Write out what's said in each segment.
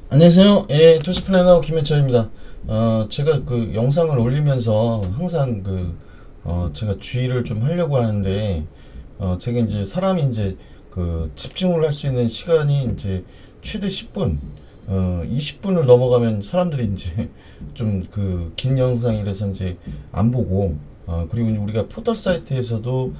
안녕하세요. 예, 도시플래너 김현철입니다. 제가 그 영상을 올리면서 항상 제가 주의를 좀 하려고 하는데, 제가 이제 사람이 이제 그 집중을 할 수 있는 시간이 이제 최대 10분, 20분을 넘어가면 사람들이 이제 좀 그 긴 영상이라서 이제 안 보고, 그리고 이제 우리가 포털 사이트에서도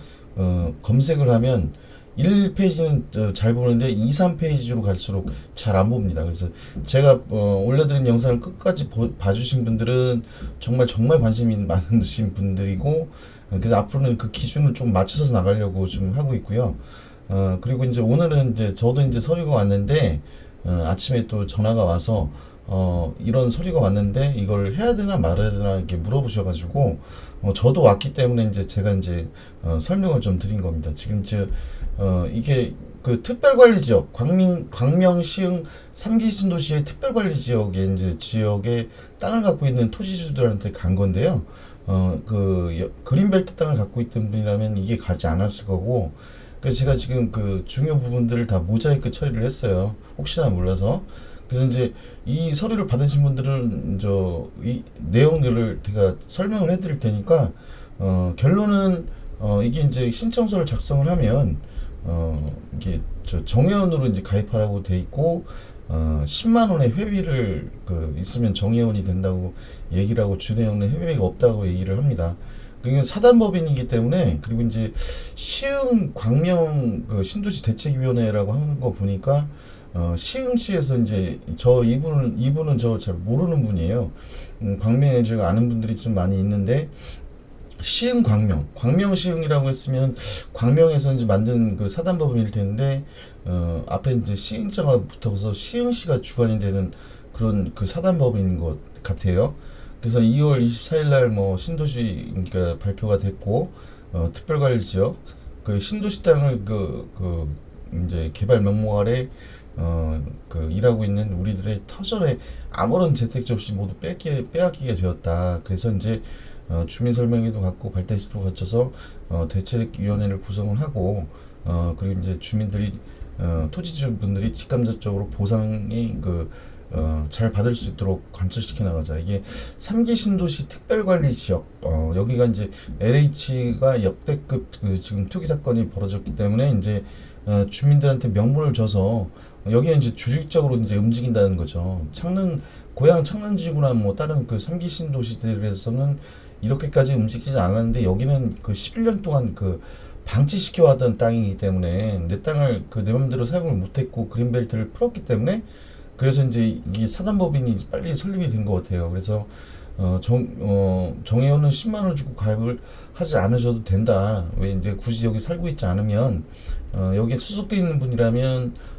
검색을 하면 1페이지는 잘 보는데 2, 3페이지로 갈수록 잘 안 봅니다. 그래서 제가 올려드린 영상을 끝까지 봐주신 분들은 정말 정말 관심이 많으신 분들이고, 그래서 앞으로는 그 기준을 좀 맞춰서 나가려고 좀 하고 있고요. 그리고 이제 오늘은 이제 저도 이제 서류가 왔는데, 아침에 또 전화가 와서 이런 서류가 왔는데 이걸 해야 되나 말아야 되나 이렇게 물어보셔가지고, 저도 왔기 때문에 이제 제가 이제 설명을 좀 드린 겁니다. 지금 이게 그 특별관리지역 광명 시흥 3기 신도시의 특별관리지역에 이제 지역에 땅을 갖고 있는 토지주들한테 간 건데요. 그린벨트 땅을 갖고 있던 분이라면 이게 가지 않았을 거고, 그래서 제가 지금 그 중요 부분들을 다 모자이크 처리를 했어요. 혹시나 몰라서. 그래서 이제 이 서류를 받으신 분들은 이 내용들을 제가 설명을 해드릴 테니까, 결론은 이게 이제 신청서를 작성을 하면 이게 정회원으로 이제 가입하라고 돼 있고, 10만 원의 회비를 있으면 정회원이 된다고 얘기를 하고, 준회원은 회비가 없다고 얘기를 합니다. 그게 사단법인이기 때문에. 그리고 이제 시흥 광명 그 신도시 대책위원회라고 하는 거 보니까, 시흥시에서 이제 이분은 저 잘 모르는 분이에요. 광명에 제가 아는 분들이 좀 많이 있는데, 시흥 광명 시흥이라고 했으면 광명에서 이제 만든 그 사단법인일 텐데, 앞에 이제 시흥자가 붙어서 시흥시가 주관이 되는 그런 그 사단법인인 것 같아요. 그래서 2월 24일 날 뭐 신도시 그러니까 발표가 됐고, 특별관리지역 그 신도시 땅을 이제 개발 명목 아래 일하고 있는 우리들의 터전에 아무런 재택지 없이 모두 빼앗기게 되었다. 그래서 이제 주민 설명회도 갖고 발대시도 거쳐서 대책위원회를 구성을 하고, 그리고 이제 주민들이 토지주분들이 직감적으로 보상이 잘 받을 수 있도록 관철시켜 나가자. 이게 3기 신도시 특별관리 지역, 여기가 이제 LH가 역대급 지금 투기 사건이 벌어졌기 때문에 이제 주민들한테 명분을 줘서 여기는 이제 조직적으로 이제 움직인다는 거죠. 고향 창릉지구나 뭐 다른 그 3기 신도시들에서는 이렇게까지 움직이지 않았는데, 여기는 그 11년 동안 방치시켜 왔던 땅이기 때문에 내 땅을 내 맘대로 사용을 못했고 그린벨트를 풀었기 때문에, 그래서 이제 이게 사단법인이 빨리 설립이 된 것 같아요. 그래서 정혜원은 10만 원을 주고 가입을 하지 않으셔도 된다. 왜 이제 굳이 여기 살고 있지 않으면, 여기에 소속돼 있는 분이라면,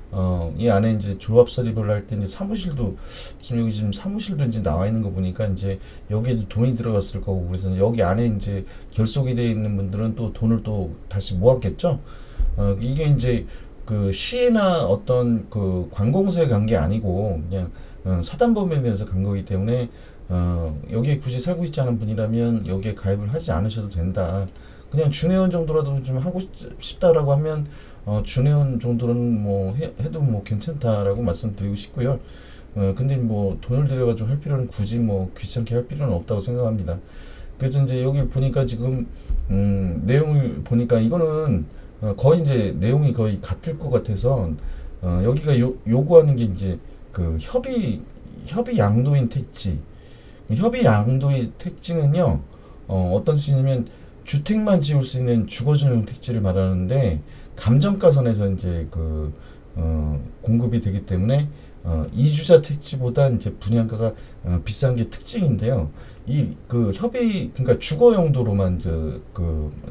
이 안에 이제 조합 설립을 할 때 이제 지금 사무실도 이제 나와 있는 거 보니까 이제 여기에도 돈이 들어갔을 거고, 그래서 여기 안에 이제 결속이 되어 있는 분들은 또 돈을 또 다시 모았겠죠. 이게 이제 그 시나 어떤 그 관공서에 간 게 아니고 그냥 사단법인에 대해서 간 거기 때문에, 여기에 굳이 살고 있지 않은 분이라면 여기에 가입을 하지 않으셔도 된다. 그냥 준회원 정도라도 좀 하고 싶다라고 하면, 준회원 정도는 뭐 해도 뭐 괜찮다라고 말씀드리고 싶고요. 근데 뭐 돈을 들여가지고 할 필요는, 굳이 뭐 귀찮게 할 필요는 없다고 생각합니다. 그래서 이제 여기 보니까 지금 내용을 보니까 이거는 거의 이제 내용이 거의 같을 것 같아서, 여기가 요구하는 게 이제 협의 양도인 택지. 협의 양도인 택지는요, 어떤 뜻이냐면 주택만 지을 수 있는 주거전용 택지를 말하는데, 감정가선에서 이제 공급이 되기 때문에, 이주자 택지보다 이제 분양가가 비싼 게 특징인데요. 그러니까 주거 용도로만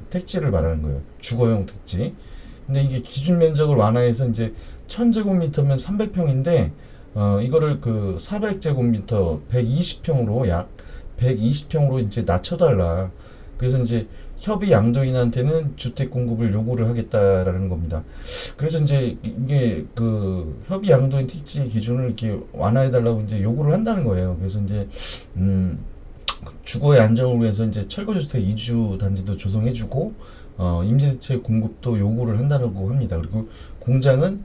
택지를 말하는 거예요. 주거용 택지. 근데 이게 기준 면적을 완화해서 이제 1000제곱미터면 300평인데, 이거를 400제곱미터 120평으로 약 120평으로 이제 낮춰달라. 그래서 이제 협의 양도인한테는 주택 공급을 요구를 하겠다라는 겁니다. 그래서 이제 이게 협의 양도인 택지 기준을 이렇게 완화해달라고 이제 요구를 한다는 거예요. 그래서 이제 주거의 안정을 위해서 이제 철거주택 이주 단지도 조성해주고, 임대주택 공급도 요구를 한다고 합니다. 그리고 공장은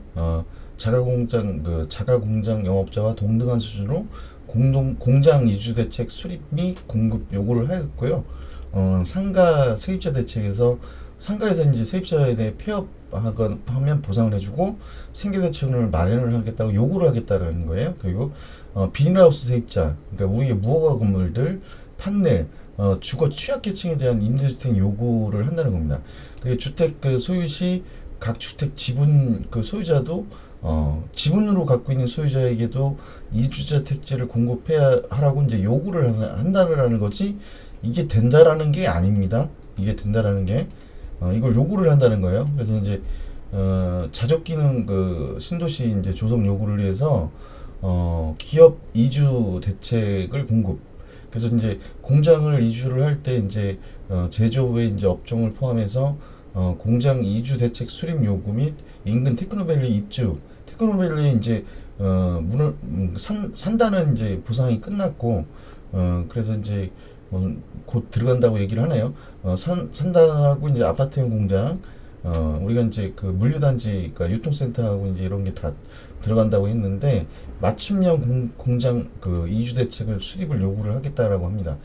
자가공장 영업자와 동등한 수준으로 공동 공장 이주 대책 수립 및 공급 요구를 하였고요. 상가 세입자 대책에서 상가에서 이제 세입자에 대해 폐업하면 보상을 해주고 생계 대책을 마련을 하겠다고 요구를 하겠다라는 거예요. 그리고 비닐하우스 세입자, 그러니까 우리의 무허가 건물들, 판넬, 주거 취약계층에 대한 임대주택 요구를 한다는 겁니다. 그리고 주택 소유 시 각 주택 지분 소유자도 지분으로 갖고 있는 소유자에게도 이주자 택지를 공급해야 하라고 이제 요구를 한다라는 거지, 이게 된다라는 게 아닙니다. 이게 된다라는 게 이걸 요구를 한다는 거예요. 그래서 이제 자족 기능 신도시 이제 조성 요구를 위해서 기업 이주 대책을 공급. 그래서 이제 공장을 이주를 할 때 이제 제조업의 이제 업종을 포함해서 공장 이주 대책 수립 요구 및 인근 테크노밸리 입주. 테크노밸리에 이제 문을 산다는 이제 보상이 끝났고, 그래서 이제 곧 들어간다고 얘기를 하네요. 산다고 이제 아파트형 공장, 우리가 이제 그 물류단지, 그러니까 유통센터하고 이제 이런 게 다 들어간다고 했는데, 맞춤형 공장 이주 대책을 수립을 요구를 하겠다라고 합니다.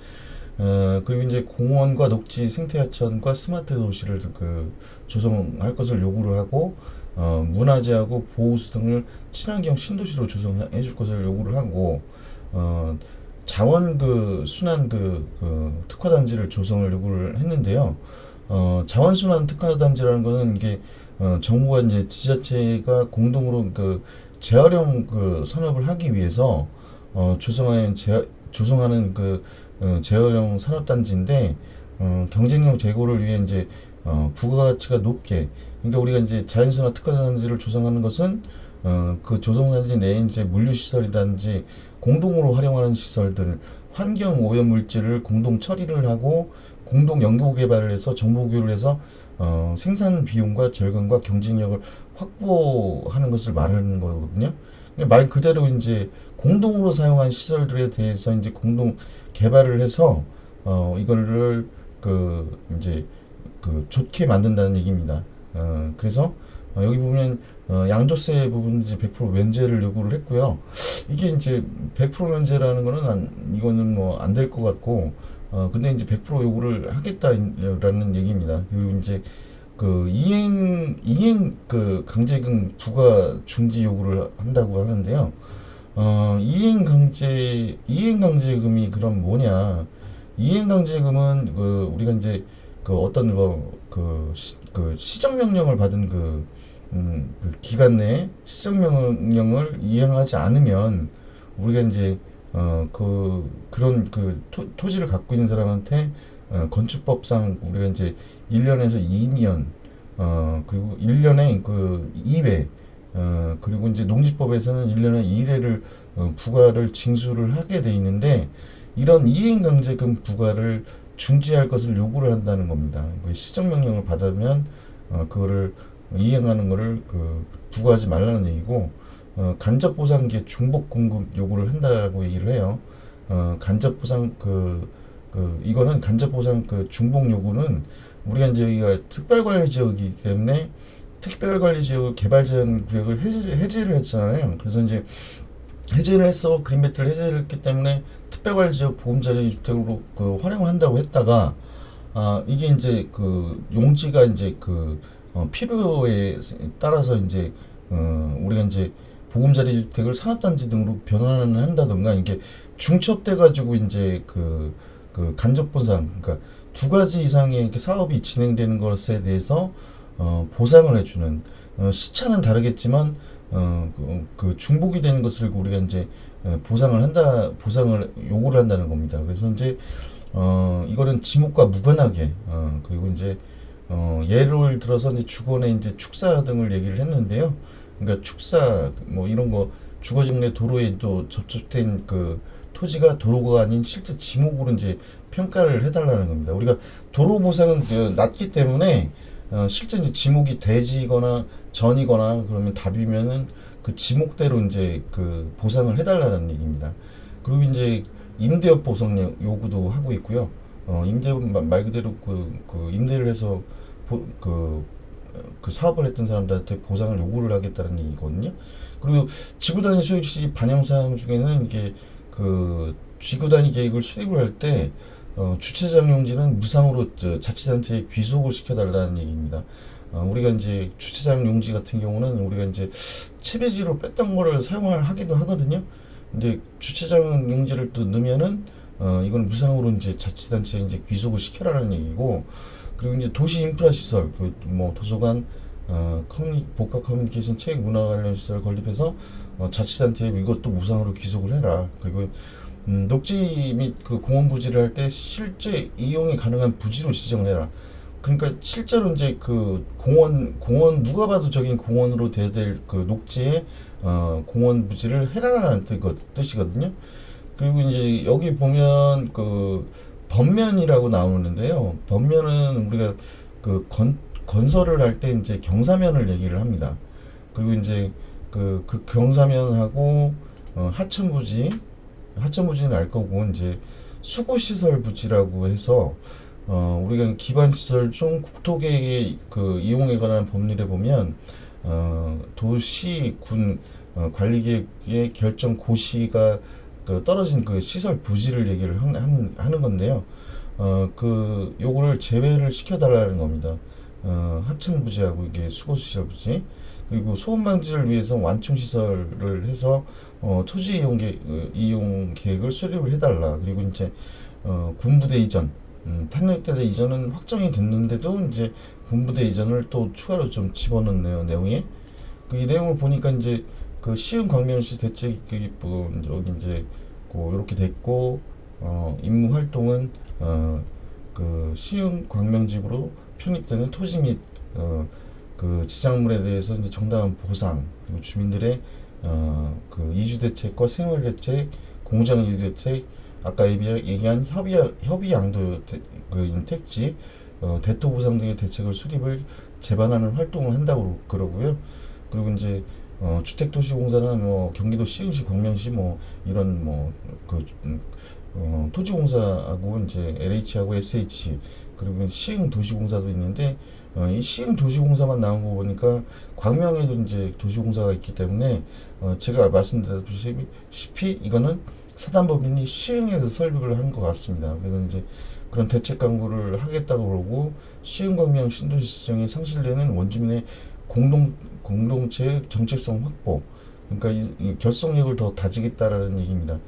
그리고 이제 공원과 녹지 생태하천과 스마트 도시를 조성할 것을 요구를 하고, 문화재하고 보호수 등을 친환경 신도시로 조성해 줄 것을 요구를 하고, 자원 순환 특화단지를 조성을 요구를 했는데요. 자원 순환 특화단지라는 거는 이게 정부가 이제 지자체가 공동으로 재활용 산업을 하기 위해서 조성하는 재활용 산업단지인데, 경쟁력 제고를 위해 이제 부가가치가 높게, 그러니까 우리가 이제 자연순환 특화단지를 조성하는 것은 그 조성단지 내에 이제 물류시설이라든지 공동으로 활용하는 시설들, 환경 오염 물질을 공동 처리를 하고 공동 연구 개발을 해서 정보 교류를 해서 생산 비용과 절감과 경쟁력을 확보하는 것을 말하는 거거든요. 말 그대로 이제 공동으로 사용한 시설들에 대해서 이제 공동 개발을 해서 이거를 이제 좋게 만든다는 얘기입니다. 그래서 여기 보면 양도세 부분 이제 100% 면제를 요구를 했고요. 이게 이제 100% 면제라는 거는 이거는 뭐 안 될 것 같고, 근데 이제 100% 요구를 하겠다라는 얘기입니다. 그리고 이제 이행 강제금 부과 중지 요구를 한다고 하는데요. 이행 강제금이 그럼 뭐냐? 이행 강제금은 우리가 이제 어떤 시정명령을 받은 기간 내에 시정명령을 이행하지 않으면 우리가 이제 그런 토지를 갖고 있는 사람한테 건축법상 우리가 이제 1년에서 2년 그리고 1년에 2회 그리고 이제 농지법에서는 1년에 1회를 부과를 징수를 하게 돼 있는데, 이런 이행강제금 부과를 중지할 것을 요구를 한다는 겁니다. 시정명령을 받으면 그거를 이행하는 거를 부과하지 말라는 얘기고, 간접보상기의 중복 공급 요구를 한다고 얘기를 해요. 간접보상 이거는 간접보상 중복 요구는 우리가 이제 여기가 특별관리지역이기 때문에 특별관리지역 개발제한 구역을 해제를 했잖아요. 그래서 이제 해제를 했어. 그린벨트를 해제를 했기 때문에 특별관리지역 보금자리 주택으로 활용을 한다고 했다가, 이게 이제 용지가 이제 필요에 따라서 이제 우리가 이제 보금자리 주택을 산업단지 등으로 변환을 한다던가, 이게 중첩돼 가지고 이제 간접보상, 그러니까 두 가지 이상의 이렇게 사업이 진행되는 것에 대해서 보상을 해주는, 시차는 다르겠지만 중복이 되는 것을 우리가 이제 보상을 요구를 한다는 겁니다. 그래서 이제 이거는 지목과 무관하게, 그리고 이제 예를 들어서 이제 주거내 이제 축사 등을 얘기를 했는데요. 그러니까 축사 뭐 이런 거 주거지역내 도로에 또 접촉된 토지가 도로가 아닌 실제 지목으로 이제 평가를 해달라는 겁니다. 우리가 도로 보상은 낮기 때문에 실제 이제 지목이 대지거나 전이거나 그러면 답이면은 그 지목대로 이제 보상을 해달라는 얘기입니다. 그리고 이제 임대업 보상 요구도 하고 있고요. 임대업 말 그대로 임대를 해서 그 사업을 했던 사람들한테 보상을 요구를 하겠다는 얘기거든요. 그리고 지구단위 수립 시 반영 사항 중에는 이게 그 지구단위 계획을 수립을 할 때 주차장 용지는 무상으로 자치단체에 귀속을 시켜달라는 얘기입니다. 우리가 이제 주차장 용지 같은 경우는 우리가 이제 채배지로 뺐던 거를 사용을 하기도 하거든요. 근데 주차장 용지를 또 넣으면은 이건 무상으로 이제 자치단체에 이제 귀속을 시켜라는 얘기고, 그리고 이제 도시 인프라 시설, 그 뭐 도서관, 복합 커뮤니케이션 책 문화 관련 시설 건립해서 자치단체에 이것도 무상으로 귀속을 해라. 그리고 녹지 및 그 공원 부지를 할 때 실제 이용이 가능한 부지로 지정을 해라. 그러니까 실제로 이제 그 공원 누가 봐도 저긴 공원으로 돼야 될 그 녹지에 공원 부지를 해라라는 뜻이거든요. 그리고 이제 여기 보면 그 번면이라고 나오는데요. 번면은 우리가 그 건설을 할 때 이제 경사면을 얘기를 합니다. 그리고 이제 그 경사면하고 하천부지는 알 거고, 이제 수고시설 부지라고 해서 우리가 기반시설 중 국토계획의 그 이용에 관한 법률에 보면 도시 군 관리계획의 결정 고시가 그 떨어진 그 시설 부지를 얘기를 하는 건데요. 그 요거를 제외를 시켜달라는 겁니다. 하천 부지하고 이게 수고시설 부지, 그리고 소음 방지를 위해서 완충 시설을 해서 토지 이용 계획을 수립을 해달라. 그리고 이제 군부대 이전, 탄력대대 이전은 확정이 됐는데도 이제 군부대 이전을 또 추가로 좀 집어넣네요, 내용에. 그 이 내용을 보니까 이제 그 시흥 광명시 대책이 뭐 여기 이제 이렇게 됐고, 임무 활동은 그 시흥 광명지구로 편입되는 토지 및 그 지작물에 대해서 이제 정당한 보상, 그리고 주민들의 그 이주 대책과 생활 대책, 공장 이주 대책, 아까 얘기한 협의 양도 그 택지, 대토 보상 등의 대책을 수립을 제반하는 활동을 한다고 그러고요. 그리고 이제 주택도시공사는 뭐 경기도 시흥시, 광명시 뭐 이런 뭐그 토지공사하고 이제 LH하고 SH, 그리고 시흥 도시공사도 있는데 이 시흥 도시공사만 나온 거 보니까 광명에도 이제 도시공사가 있기 때문에 제가 말씀드렸다시피 이거는 사단법인이 시흥에서 설립을 한 것 같습니다. 그래서 이제 그런 대책 강구를 하겠다고 그러고, 시흥 광명 신도시 지정에 상실되는 원주민의 공동체 정체성 확보, 그러니까 이 결속력을 더 다지겠다라는 얘기입니다.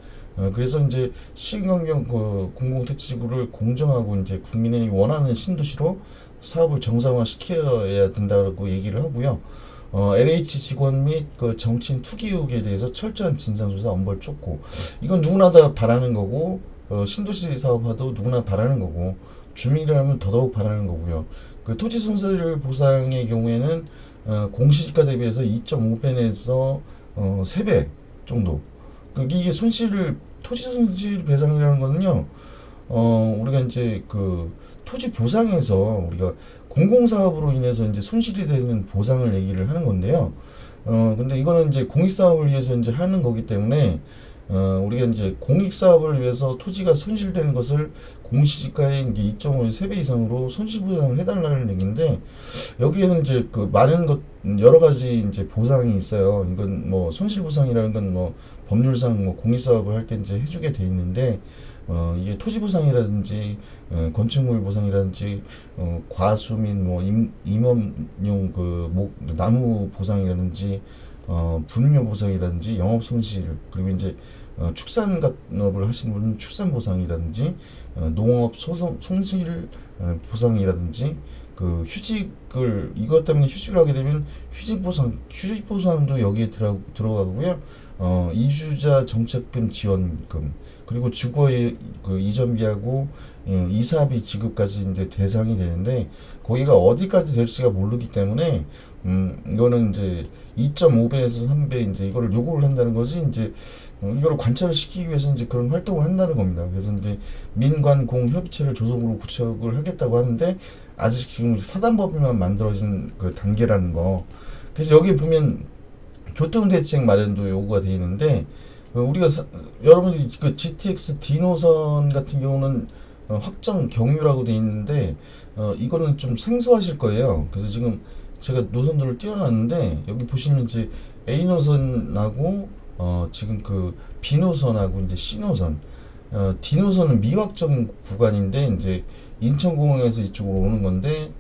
그래서 이제 시흥광명 그 공공택지구를 공정하고 이제 국민이 원하는 신도시로 사업을 정상화 시켜야 된다고 얘기를 하고요. LH 직원 및 그 정치인 투기 의혹에 대해서 철저한 진상조사 엄벌 촉구. 이건 누구나 다 바라는 거고, 신도시 사업화도 누구나 바라는 거고, 주민이라면 더더욱 바라는 거고요. 그 토지 손실 보상의 경우에는 공시지가 대비해서 2.5배에서 3배 정도. 이게 토지 손실 배상이라는 거는요, 우리가 이제 그 토지 보상에서 우리가 공공사업으로 인해서 이제 손실이 되는 보상을 얘기를 하는 건데요. 근데 이거는 이제 공익사업을 위해서 이제 하는 거기 때문에, 우리가 이제 공익사업을 위해서 토지가 손실되는 것을 공시지가의 이제 2.5, 3배 이상으로 손실보상을 해달라는 얘기인데, 여기에는 이제 그 많은 여러 가지 이제 보상이 있어요. 이건 뭐 손실보상이라는 건 뭐 법률상 뭐 공익사업을 할 때 이제 해주게 돼 있는데, 이게 토지보상이라든지 건축물 보상이라든지 과수 및 뭐 임업용 그 나무 보상이라든지 분묘 보상이라든지 영업 손실, 그리고 이제 축산업을 하시는 분은 출산 보상이라든지 농업 손실 보상이라든지, 그 이것 때문에 휴직을 하게 되면 휴직 보상도 여기에 들어가고요. 이주자 정착금 지원금, 그리고 주거의 그 이전비하고 이사비 지급까지 이제 대상이 되는데, 거기가 어디까지 될지가 모르기 때문에 이거는 이제 2.5배에서 3배 이제 이거를 요구를 한다는 거지, 이제 이거를 관철을 시키기 위해서 이제 그런 활동을 한다는 겁니다. 그래서 이제 민관공 협의체를 조속으로 구축을 하겠다고 하는데, 아직 지금 사단법인만 만들어진 그 단계라는 거. 그래서 여기 보면 교통대책 마련도 요구가 되어 있는데, 우리가 여러분들이 그 GTX D 노선 같은 경우는 확정 경유라고 되어 있는데, 이거는 좀 생소하실 거예요. 그래서 지금 제가 노선도를 띄워놨는데 여기 보시면 이제 A 노선하고 지금 그 B 노선하고 이제 C 노선, D 노선은 미확정 구간인데 이제 인천공항에서 이쪽으로 오는 건데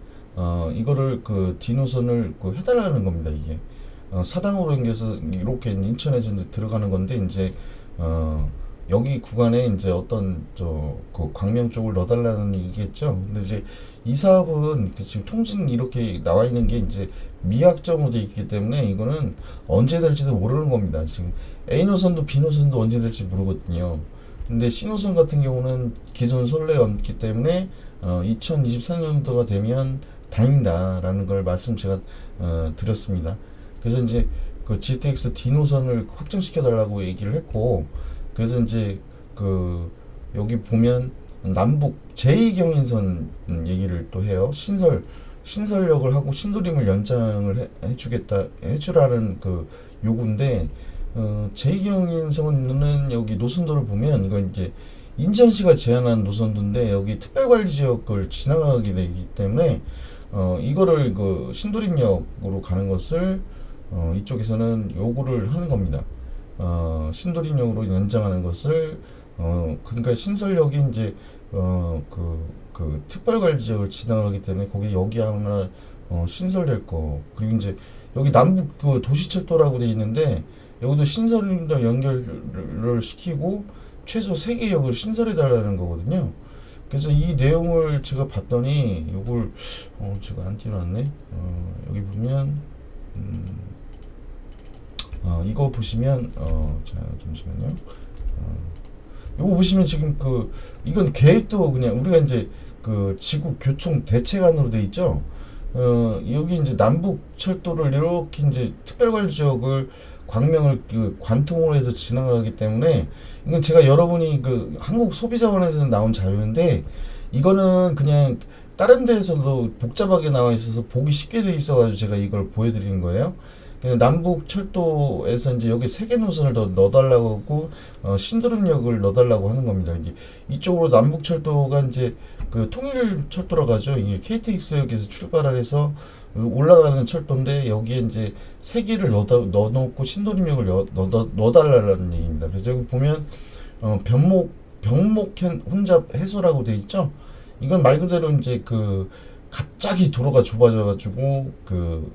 이거를 그 D 노선을 그 해달라는 겁니다. 이게 사당으로 연결해서 이렇게 인천에서 이제 들어가는 건데 이제 여기 구간에 이제 어떤 그 광명 쪽을 넣어달라는 얘기겠죠. 근데 이제 이 사업은 그 지금 통진 이렇게 나와 있는 게 이제 미확정으로 돼 있기 때문에 이거는 언제 될지도 모르는 겁니다. 지금 A 노선도 B 노선도 언제 될지 모르거든요. 근데 C 노선 같은 경우는 기존 선례 없기 때문에 2024년도가 되면 다닌다라는 걸 말씀 제가 드렸습니다. 그래서 이제 그 GTX D 노선을 확정시켜 달라고 얘기를 했고, 그래서 이제 그 여기 보면 남북 제2경인선 얘기를 또 해요. 신설역을 하고 신도림을 연장을 해주라는 그 요구인데, 제2경인선은 여기 노선도를 보면 이건 이제 인천시가 제안한 노선도인데 여기 특별관리지역을 지나가게 되기 때문에 이거를 그 신도림역으로 가는 것을 이쪽에서는 요구를 하는 겁니다. 신도림역으로 연장하는 것을 그러니까 신설역이 이제 그 특별관리지역을 지나가기 때문에 거기 여기 하나 신설될 거. 그리고 이제 여기 남북 그 도시철도라고 돼 있는데 여기도 신설역 연결을 시키고 최소 3개 역을 신설해 달라는 거거든요. 그래서 이 내용을 제가 봤더니 요걸 제가 안 띄워놨네. 여기 보면 이거 보시면 자 잠시만요. 요거 보시면 지금 그 이건 계획도 그냥 우리가 이제 그 지구 교통 대책안으로 돼 있죠. 여기 이제 남북 철도를 이렇게 이제 특별관리 지역을 광명을 그 관통으로 해서 지나가기 때문에 이건 제가 여러분이 그 한국 소비자원에서 나온 자료인데 이거는 그냥 다른 데에서도 복잡하게 나와 있어서 보기 쉽게 돼 있어가지고 제가 이걸 보여드리는 거예요. 남북 철도에서 이제 여기 3개 노선을 더 넣어달라고 하고 신도림역을 넣어달라고 하는 겁니다. 이제 이쪽으로 남북 철도가 이제 그 통일 철도로 가죠. 이게 KTX역에서 출발을 해서 올라가는 철도인데 여기에 이제 3개를 넣어놓고 신도림역을 넣어달라는 얘기입니다. 그래서 여기 보면 병목 혼잡 해소라고 돼 있죠. 이건 말 그대로 이제 그 갑자기 도로가 좁아져가지고 그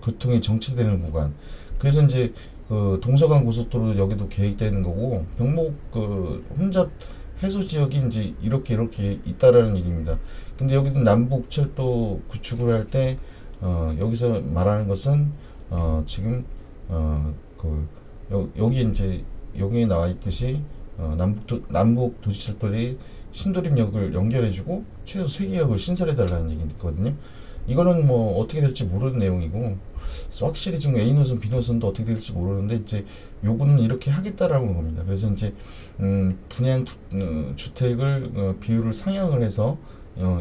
교통이 정체되는 구간. 그래서 이제 그 동서간 고속도로 여기도 계획되는 거고 병목 그 혼잡 해소 지역이 이제 이렇게 있다라는 얘기입니다. 근데 여기도 남북 철도 구축을 할 때 여기서 말하는 것은 지금 여기 이제 여기에 나와 있듯이 남북 도시철도에 신도림역을 연결해주고 최소 3개 역을 신설해달라는 얘기거든요. 이거는 뭐 어떻게 될지 모르는 내용이고 확실히 지금 A 노선, B 노선도 어떻게 될지 모르는데 이제 요구는 이렇게 하겠다라는 겁니다. 그래서 이제 분양 주택을 비율을 상향을 해서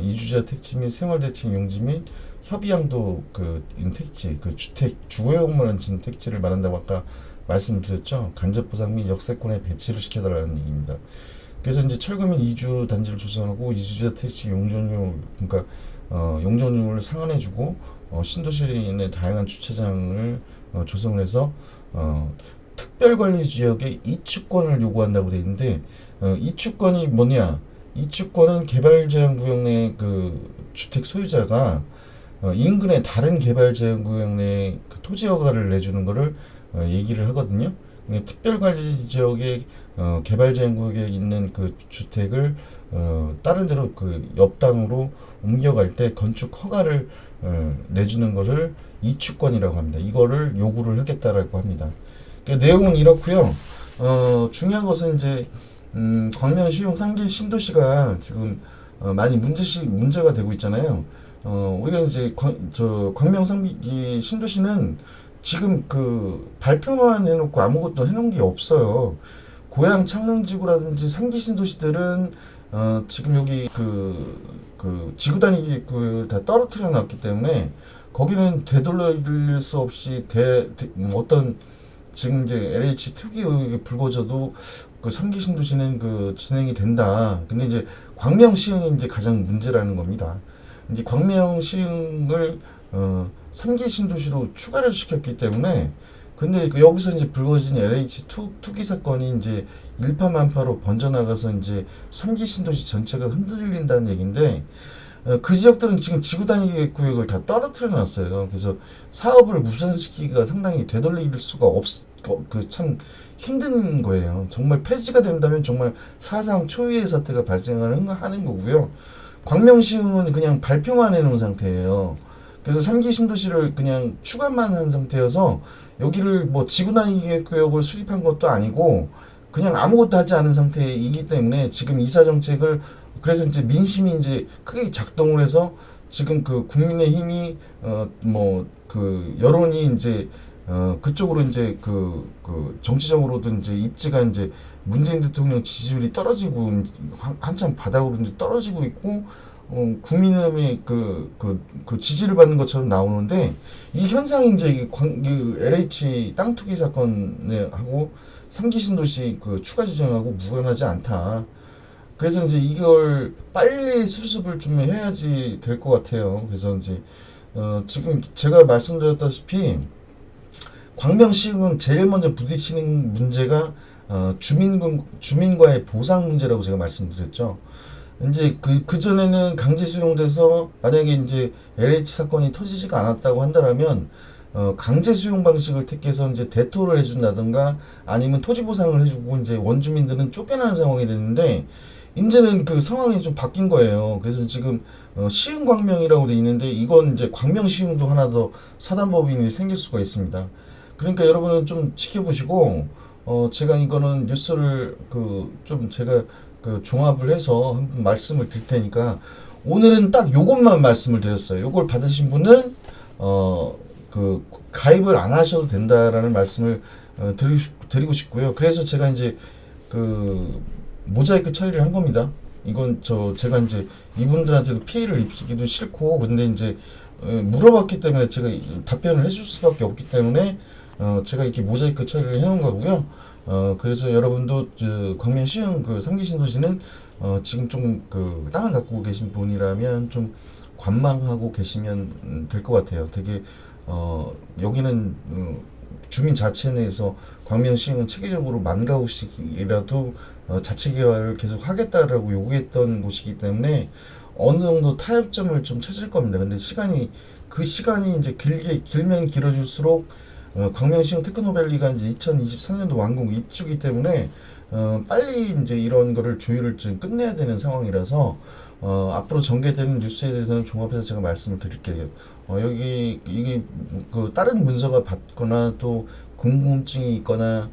이주자 택지 및 생활대책 용지 및 협의양도 택지 주택 주거용만 진 택지를 말한다고 아까 말씀드렸죠. 간접 보상 및 역세권에 배치를 시켜달라는 얘기입니다. 그래서 이제 철거 및 이주 단지를 조성하고 이주자 택지 용적률 그러니까 용적률을 상한해주고 신도시의 다양한 주차장을 조성을 해서 특별관리지역의 이축권을 요구한다고 되어 있는데 이축권이 뭐냐? 이축권은 개발제한구역 내 그 주택 소유자가 인근의 다른 개발제한구역 내 그 토지 허가를 내주는 거를 얘기를 하거든요. 특별관리지역의 개발제한구역에 있는 그 주택을 다른 데로 그 옆당으로 옮겨갈 때 건축 허가를 내주는 것을 이축권이라고 합니다. 이거를 요구를 하겠다라고 합니다. 내용은 이렇고요. 중요한 것은 이제 광명 시흥 3기 신도시가 지금 많이 문제가 되고 있잖아요. 우리가 이제 광명 3기 신도시는 지금 그 발표만 해놓고 아무것도 해놓은 게 없어요. 고향 창릉지구라든지 3기 신도시들은 지금 여기 그 지구 단위 다 떨어뜨려 놨기 때문에 거기는 되돌릴 수 없이 어떤 지금 이제 LH 특위 의혹이 불거져도 그 3기 신도시는 그 진행이 된다. 근데 이제 광명 시흥이 이제 가장 문제라는 겁니다. 이제 광명 시흥을 3기 신도시로 추가를 시켰기 때문에 근데 여기서 이제 불거진 LH 투기 사건이 이제 일파만파로 번져나가서 이제 3기 신도시 전체가 흔들린다는 얘기인데 그 지역들은 지금 지구 단위 구역을 다 떨어뜨려 놨어요. 그래서 사업을 무산시키기가 상당히 되돌릴 수가 그 참 힘든 거예요. 정말 폐지가 된다면 정말 사상 초유의 사태가 발생하는 거고요. 광명시흥은 그냥 발표만 해놓은 상태예요. 그래서 3기 신도시를 그냥 추가만 한 상태여서 여기를 뭐 지구 단위 구역을 수립한 것도 아니고 그냥 아무것도 하지 않은 상태이기 때문에 지금 이사 정책을 그래서 이제 민심이 이제 크게 작동을 해서 지금 그 국민의힘이 뭐 그 여론이 이제 그쪽으로 이제 그 정치적으로도 이제 입지가 이제 문재인 대통령 지지율이 떨어지고 한참 바닥으로 이제 떨어지고 있고 국민의힘의 그 지지를 받는 것처럼 나오는데 이 현상이 이제 그 LH 땅 투기 사건에 하고 3기 신도시 그 추가 지정하고 무관하지 않다. 그래서 이제 이걸 빨리 수습을 좀 해야지 될 것 같아요. 그래서 이제 지금 제가 말씀드렸다시피 광명시흥은 제일 먼저 부딪히는 문제가 주민과의 보상 문제라고 제가 말씀드렸죠. 이제 그 전에는 강제 수용돼서 만약에 이제 LH 사건이 터지지가 않았다고 한다면 강제 수용 방식을 택해서 이제 대토를 해준다든가 아니면 토지 보상을 해주고 이제 원주민들은 쫓겨나는 상황이 됐는데 이제는 그 상황이 좀 바뀐 거예요. 그래서 지금 시흥 광명이라고 돼 있는데 이건 이제 광명 시흥도 하나 더 사단법인이 생길 수가 있습니다. 그러니까 여러분은 좀 지켜보시고 제가 이거는 뉴스를 좀 제가 종합을 해서 한번 말씀을 드릴 테니까 오늘은 딱 요것만 말씀을 드렸어요. 요걸 받으신 분은 가입을 안 하셔도 된다라는 말씀을 드리고 싶고요. 그래서 제가 이제 모자이크 처리를 한 겁니다. 이건 제가 이제 이분들한테도 피해를 입히기도 싫고 근데 이제 물어봤기 때문에 제가 답변을 해줄 수밖에 없기 때문에 제가 이렇게 모자이크 처리를 해놓은 거고요. 그래서 여러분도 광명 시흥 3기 신도시는 지금 좀 땅을 갖고 계신 분이라면 좀 관망하고 계시면 될 것 같아요. 되게 여기는 주민 자체 내에서 광명 시흥은 체계적으로 10,000가구씩이라도 자체 개발을 계속 하겠다라고 요구했던 곳이기 때문에 어느 정도 타협점을 좀 찾을 겁니다. 근데 그 시간이 이제 길면 길어질수록 광명시흥 테크노밸리가 이제 2023년도 완공 입주기 때문에 빨리 이제 이런 거를 조율을 좀 끝내야 되는 상황이라서 앞으로 전개되는 뉴스에 대해서는 종합해서 제가 말씀을 드릴게요. 여기 이게 다른 문서가 받거나 또 궁금증이 있거나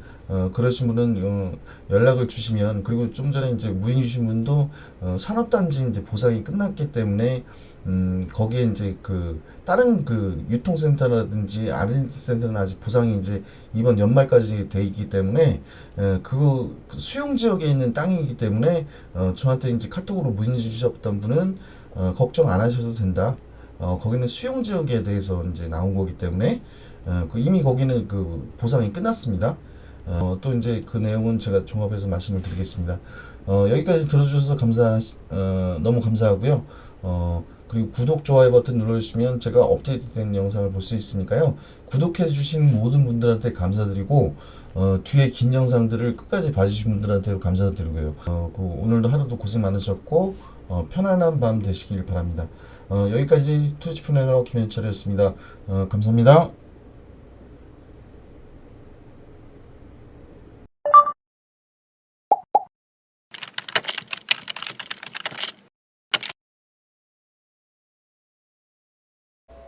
그러신 분은 연락을 주시면 그리고 좀 전에 이제 문의 주신 분도 산업단지 이제 보상이 끝났기 때문에 거기에 이제 다른 유통센터라든지 R&D 센터는 아직 보상이 이제 이번 연말까지 돼 있기 때문에 그 수용 지역에 있는 땅이기 때문에 저한테 이제 카톡으로 문의 주셨던 분은 걱정 안 하셔도 된다. 거기는 수용 지역에 대해서 이제 나온 거기 때문에 이미 거기는 보상이 끝났습니다. 또 이제 그 내용은 제가 종합해서 말씀을 드리겠습니다. 여기까지 들어주셔서 너무 감사하고요. 그리고 구독, 좋아요 버튼 눌러주시면 제가 업데이트된 영상을 볼 수 있으니까요. 구독해주신 모든 분들한테 감사드리고 뒤에 긴 영상들을 끝까지 봐주신 분들한테도 감사드리고요. 오늘도 하루도 고생 많으셨고 편안한 밤 되시길 바랍니다. 여기까지 투지프레너 김현철이었습니다. 감사합니다.